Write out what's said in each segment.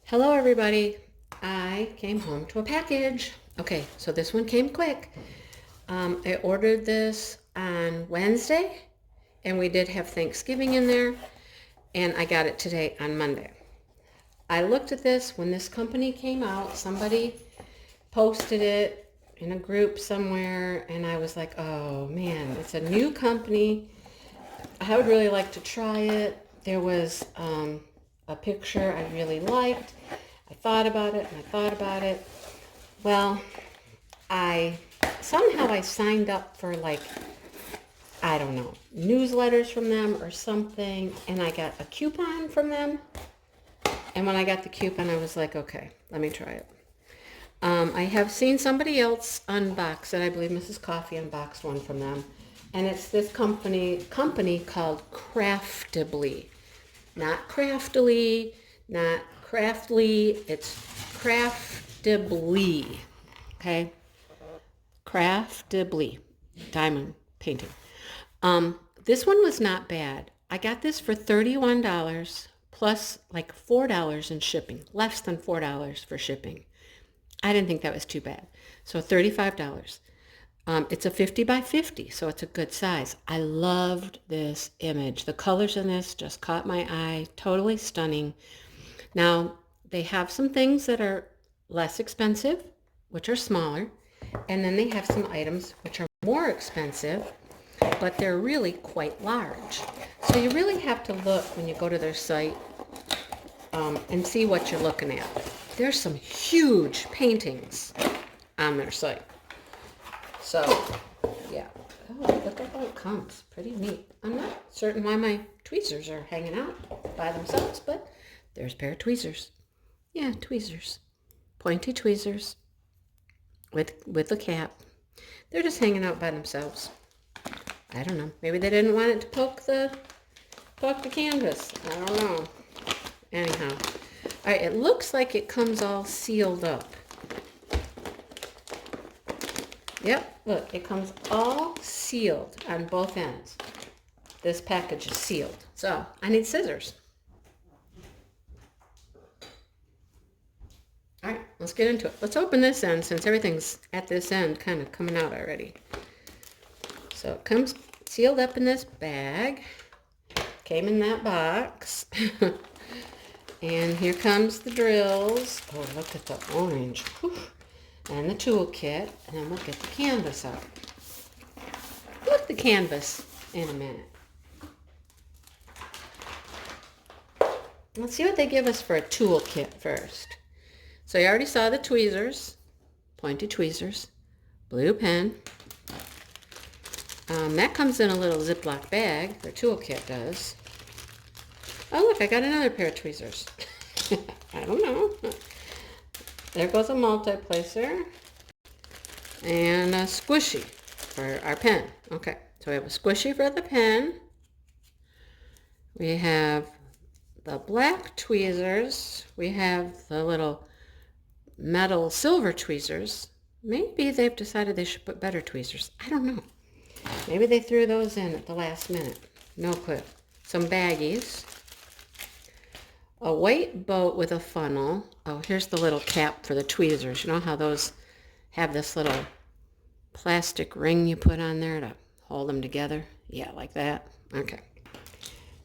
Hello everybody. I came home to a package. Okay, so this one came quick. I ordered this on Wednesday and we did have Thanksgiving in there and I got it today on Monday. I looked at this when this company came out. Somebody posted it in a group somewhere and I was like, oh man, it's a new company. I would really like to try it. There was a picture I really liked. I thought about it and I thought about it. Well, I signed up for I don't know, newsletters from them or something, and I got a coupon from them. And when I got the coupon, I was like, okay, let me try it. I have seen somebody else unbox it. I believe Mrs. Coffee unboxed one from them. And it's this company called Craftibly. Not craftily, not craftly, it's Craftibly, okay? Craftibly, diamond painting. This one was not bad. I got this for $31 plus like $4 in shipping, less than $4 for shipping. I didn't think that was too bad. So $35. It's a 50 by 50, so it's a good size. I loved this image. The colors in this just caught my eye. Totally stunning. Now, they have some things that are less expensive, which are smaller, and then they have some items which are more expensive, but they're really quite large. So you really have to look when you go to their site and see what you're looking at. There's some huge paintings on their site. So, yeah. Oh, look at how it comes. Pretty neat. I'm not certain why my tweezers are hanging out by themselves, but there's a pair of tweezers. Yeah, tweezers. Pointy tweezers with a cap. They're just hanging out by themselves. I don't know. Maybe they didn't want it to poke the canvas. I don't know. Anyhow. All right, it looks like it comes all sealed up. Yep, look, it comes all sealed on both ends. This package is sealed. So, I need scissors. All right, let's get into it. Let's open this end since everything's at this end kind of coming out already. So, it comes sealed up in this bag. Came in that box. And here comes the drills. Oh, look at the orange. Whew. And the toolkit, and then we'll get the canvas out. Look at the canvas in a minute. Let's see what they give us for a toolkit first. So you already saw the tweezers, pointy tweezers, blue pen. That comes in a little Ziploc bag, their toolkit does. Oh look, I got another pair of tweezers. I don't know. There goes a multi-placer and a squishy for our pen. Okay, so we have a squishy for the pen. We have the black tweezers. We have the little metal silver tweezers. Maybe they've decided they should put better tweezers. I don't know. Maybe they threw those in at the last minute. No clue. Some baggies. A white boat with a funnel. Oh, here's the little cap for the tweezers. You know how those have this little plastic ring you put on there to hold them together? Yeah, like that. Okay.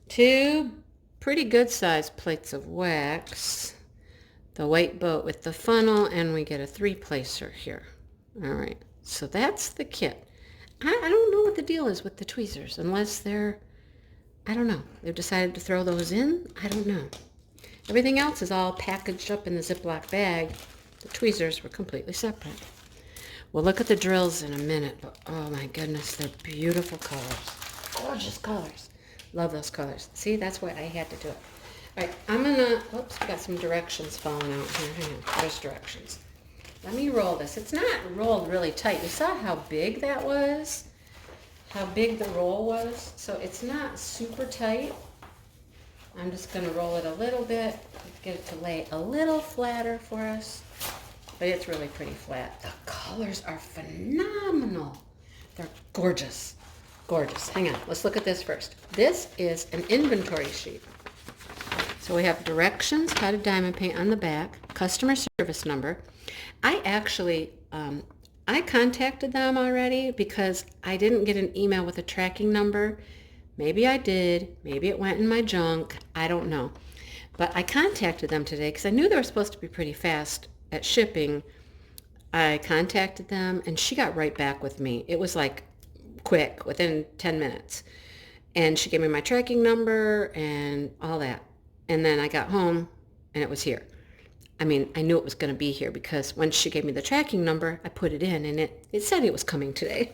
Two pretty good sized plates of wax. The white boat with the funnel, and we get a 3-placer here. All right. So that's the kit. I don't know what the deal is with the tweezers, unless they're, I don't know. They've decided to throw those in? I don't know. Everything else is all packaged up in the Ziploc bag. The tweezers were completely separate. We'll look at the drills in a minute, but oh my goodness, they're beautiful colors. Gorgeous colors. Love those colors. See, that's why I had to do it. All right, I'm gonna, oops, got some directions falling out here. Hang on, there's directions. Let me roll this. It's not rolled really tight. You saw how big that was? How big the roll was? So it's not super tight. I'm just going to roll it a little bit, get it to lay a little flatter for us, but it's really pretty flat. The colors are phenomenal. They're gorgeous, gorgeous. Hang on, let's look at this first. This is an inventory sheet. So we have directions, how to diamond paint on the back, customer service number. I actually, I contacted them already because I didn't get an email with a tracking number. Maybe I did. Maybe it went in my junk. I don't know. But I contacted them today because I knew they were supposed to be pretty fast at shipping. I contacted them and she got right back with me. It was like quick, within 10 minutes. And she gave me my tracking number and all that. And then I got home and it was here. I mean, I knew it was going to be here because when she gave me the tracking number, I put it in and it said it was coming today.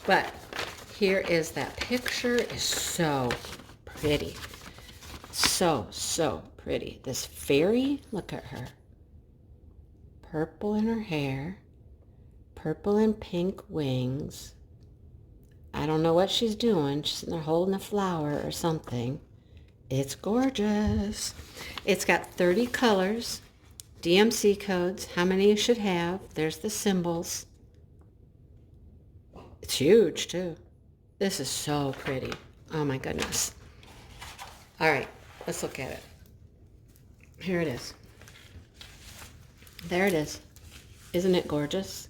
But here is that picture. Is so pretty. So, so pretty. This fairy, look at her. Purple in her hair. Purple and pink wings. I don't know what she's doing. She's sitting there holding a flower or something. It's gorgeous. It's got 30 colors, DMC codes, how many you should have. There's the symbols. It's huge too. This is so pretty. Oh my goodness. All right, let's look at it. Here it is. There it is. Isn't it gorgeous?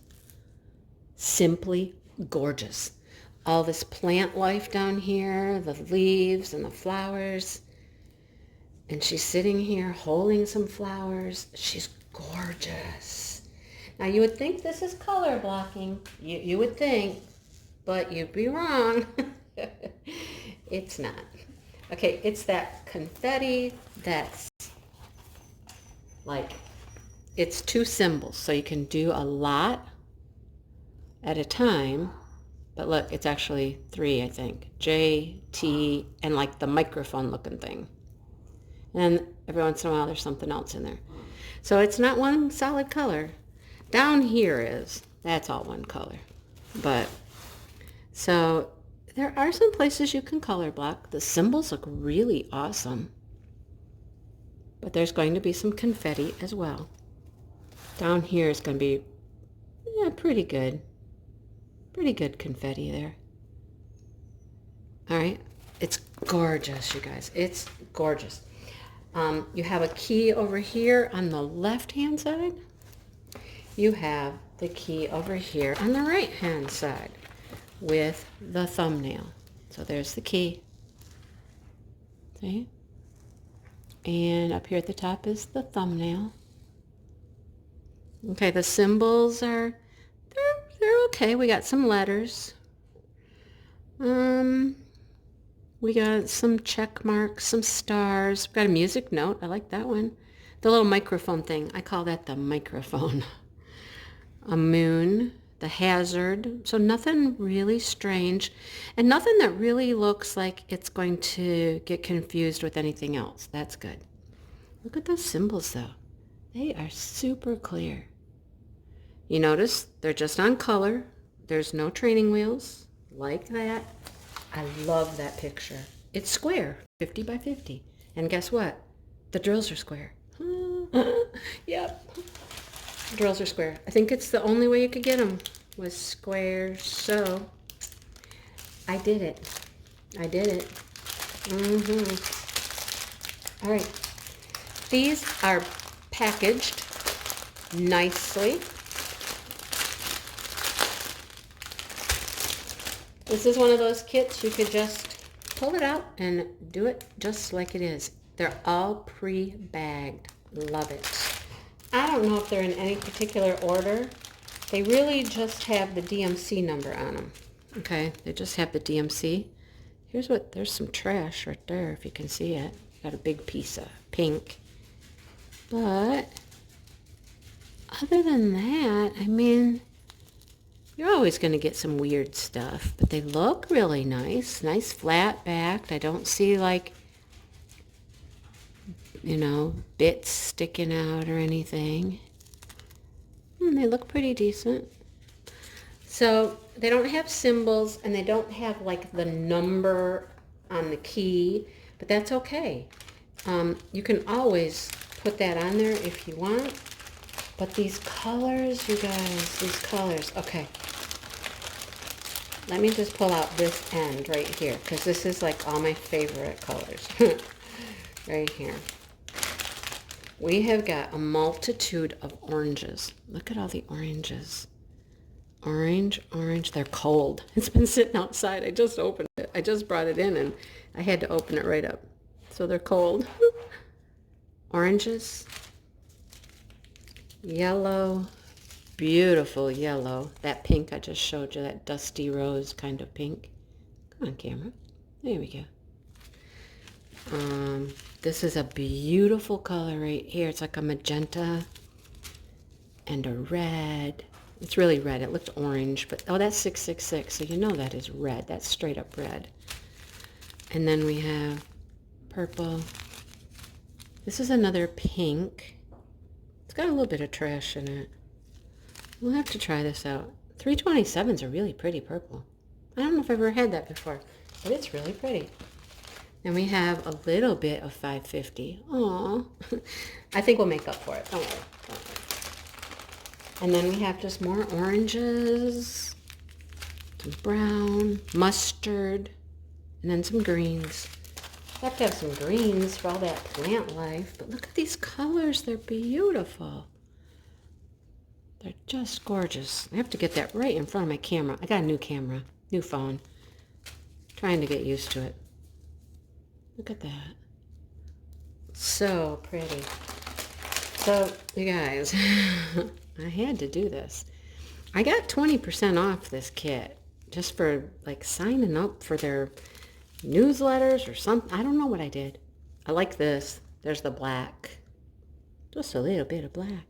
Simply gorgeous. All this plant life down here, the leaves and the flowers. And she's sitting here holding some flowers. She's gorgeous. Now you would think this is color blocking. You would think, but you'd be wrong. It's not. Okay, it's that confetti that's like, it's 2 symbols. So you can do a lot at a time. But look, it's actually 3, I think. J, T, and like the microphone looking thing. And every once in a while there's something else in there. So it's not one solid color. Down here is. That's all one color. But, so there are some places you can color block. The symbols look really awesome. But there's going to be some confetti as well. Down here is going to be, yeah, pretty good. Pretty good confetti there. All right. It's gorgeous, you guys. It's gorgeous. You have a key over here on the left-hand side. You have the key over here on the right-hand side with the thumbnail. So there's the key. See? And up here at the top is the thumbnail. Okay, the symbols are, they're okay. We got some letters. We got some check marks, some stars. We got a music note. I like that one. The little microphone thing. I call that the microphone. A moon, the hazard. So nothing really strange. And nothing that really looks like it's going to get confused with anything else. That's good. Look at those symbols though. They are super clear. You notice they're just on color. There's no training wheels like that. I love that picture. It's square, 50 by 50. And guess what? The drills are square. Yep. Drills are square. I think it's the only way you could get them was square. So I did it. I did it. All right. These are packaged nicely. This is one of those kits you could just pull it out and do it just like it is. They're all pre-bagged. Love it. I don't know if they're in any particular order. They really just have the DMC number on them. Okay, they just have the DMC. There's some trash right there if you can see it. Got a big piece of pink. But other than that, I mean, you're always going to get some weird stuff, but they look really nice. Nice flat backed. I don't see like, you know, bits sticking out or anything. They look pretty decent. So they don't have symbols and they don't have like the number on the key, but that's okay. You can always put that on there if you want. But these colors, you guys, these colors, okay. Let me just pull out this end right here because this is like all my favorite colors. right here. We have got a multitude of oranges. Look at all the oranges. Orange, orange. They're cold. It's been sitting outside. I just opened it. I just brought it in and I had to open it right up. So they're cold. Oranges. Yellow. Beautiful yellow. That pink I just showed you, that dusty rose kind of pink. Come on, camera. There we go. This is a beautiful color right here. It's like a magenta and a red. It's really red. It looked orange, but oh, that's 666. So you know that is red. That's straight up red. And then we have purple. This is another pink. It's got a little bit of trash in it. We'll have to try this out. 327s are really pretty purple. I don't know if I've ever had that before, but it's really pretty. And we have a little bit of 550. Aww. I think we'll make up for it. Don't worry. Don't worry. And then we have just more oranges, some brown, mustard, and then some greens. I have to have some greens for all that plant life. But look at these colors. They're beautiful. They're just gorgeous. I have to get that right in front of my camera. I got a new camera, new phone. Trying to get used to it. Look at that. So pretty. So, you guys, I had to do this. I got 20% off this kit just for like signing up for their newsletters or something. I don't know what I did. I like this. There's the black. Just a little bit of black.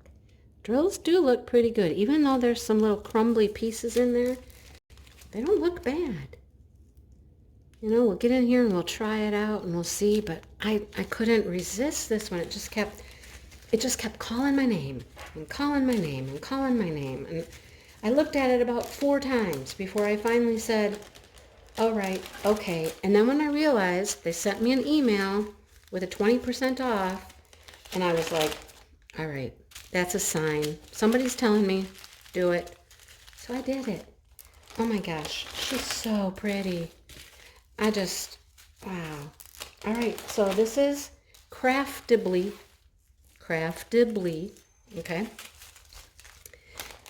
Drills do look pretty good. Even though there's some little crumbly pieces in there, they don't look bad. You know, we'll get in here and we'll try it out and we'll see, but I couldn't resist this one. It just kept calling my name and calling my name and calling my name. And I looked at it about 4 times before I finally said, all right, okay. And then when I realized they sent me an email with a 20% off, and I was like, all right, that's a sign. Somebody's telling me, do it. So I did it. Oh my gosh, she's so pretty. Wow. All right, so this is Craftibly, okay?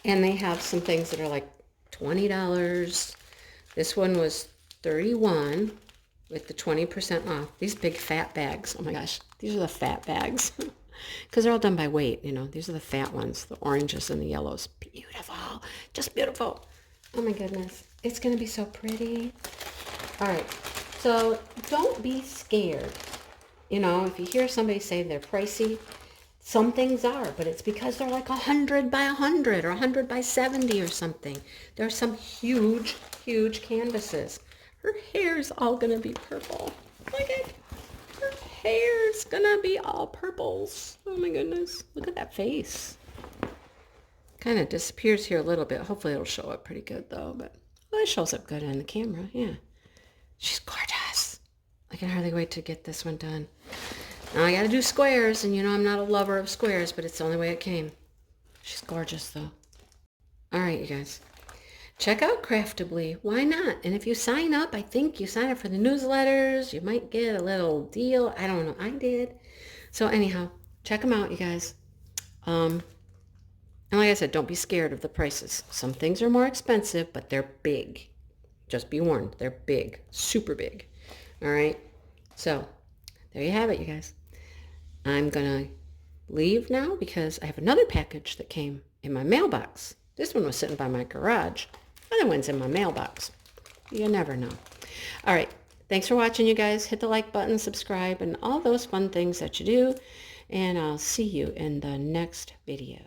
And they have some things that are like $20. This one was $31 with the 20% off. These big fat bags. Oh my gosh, these are the fat bags. Because they're all done by weight, you know. These are the fat ones, the oranges and the yellows. Beautiful, just beautiful. Oh my goodness, it's going to be so pretty. All right, so don't be scared. You know, if you hear somebody say they're pricey, some things are, but it's because they're like 100 by 100 or 100 by 70 or something. There are some huge, huge canvases. Her hair's all going to be purple. Look at her hair's going to be all purples. Oh my goodness. Look at that face. Kind of disappears here a little bit. Hopefully it'll show up pretty good though, but well, it shows up good on the camera. Yeah. She's gorgeous. I can hardly wait to get this one done. Now I got to do squares, and you know I'm not a lover of squares, but it's the only way it came. She's gorgeous though. All right, you guys. Check out Craftibly. Why not? And if you sign up, I think you sign up for the newsletters, you might get a little deal. I don't know. I did. So anyhow, check them out, you guys. And like I said, don't be scared of the prices. Some things are more expensive, but they're big. Just be warned. They're big. Super big. All right? So, there you have it, you guys. I'm going to leave now because I have another package that came in my mailbox. This one was sitting by my garage. Other one's in my mailbox. You never know. All right. Thanks for watching, you guys. Hit the like button, subscribe, and all those fun things that you do. And I'll see you in the next video.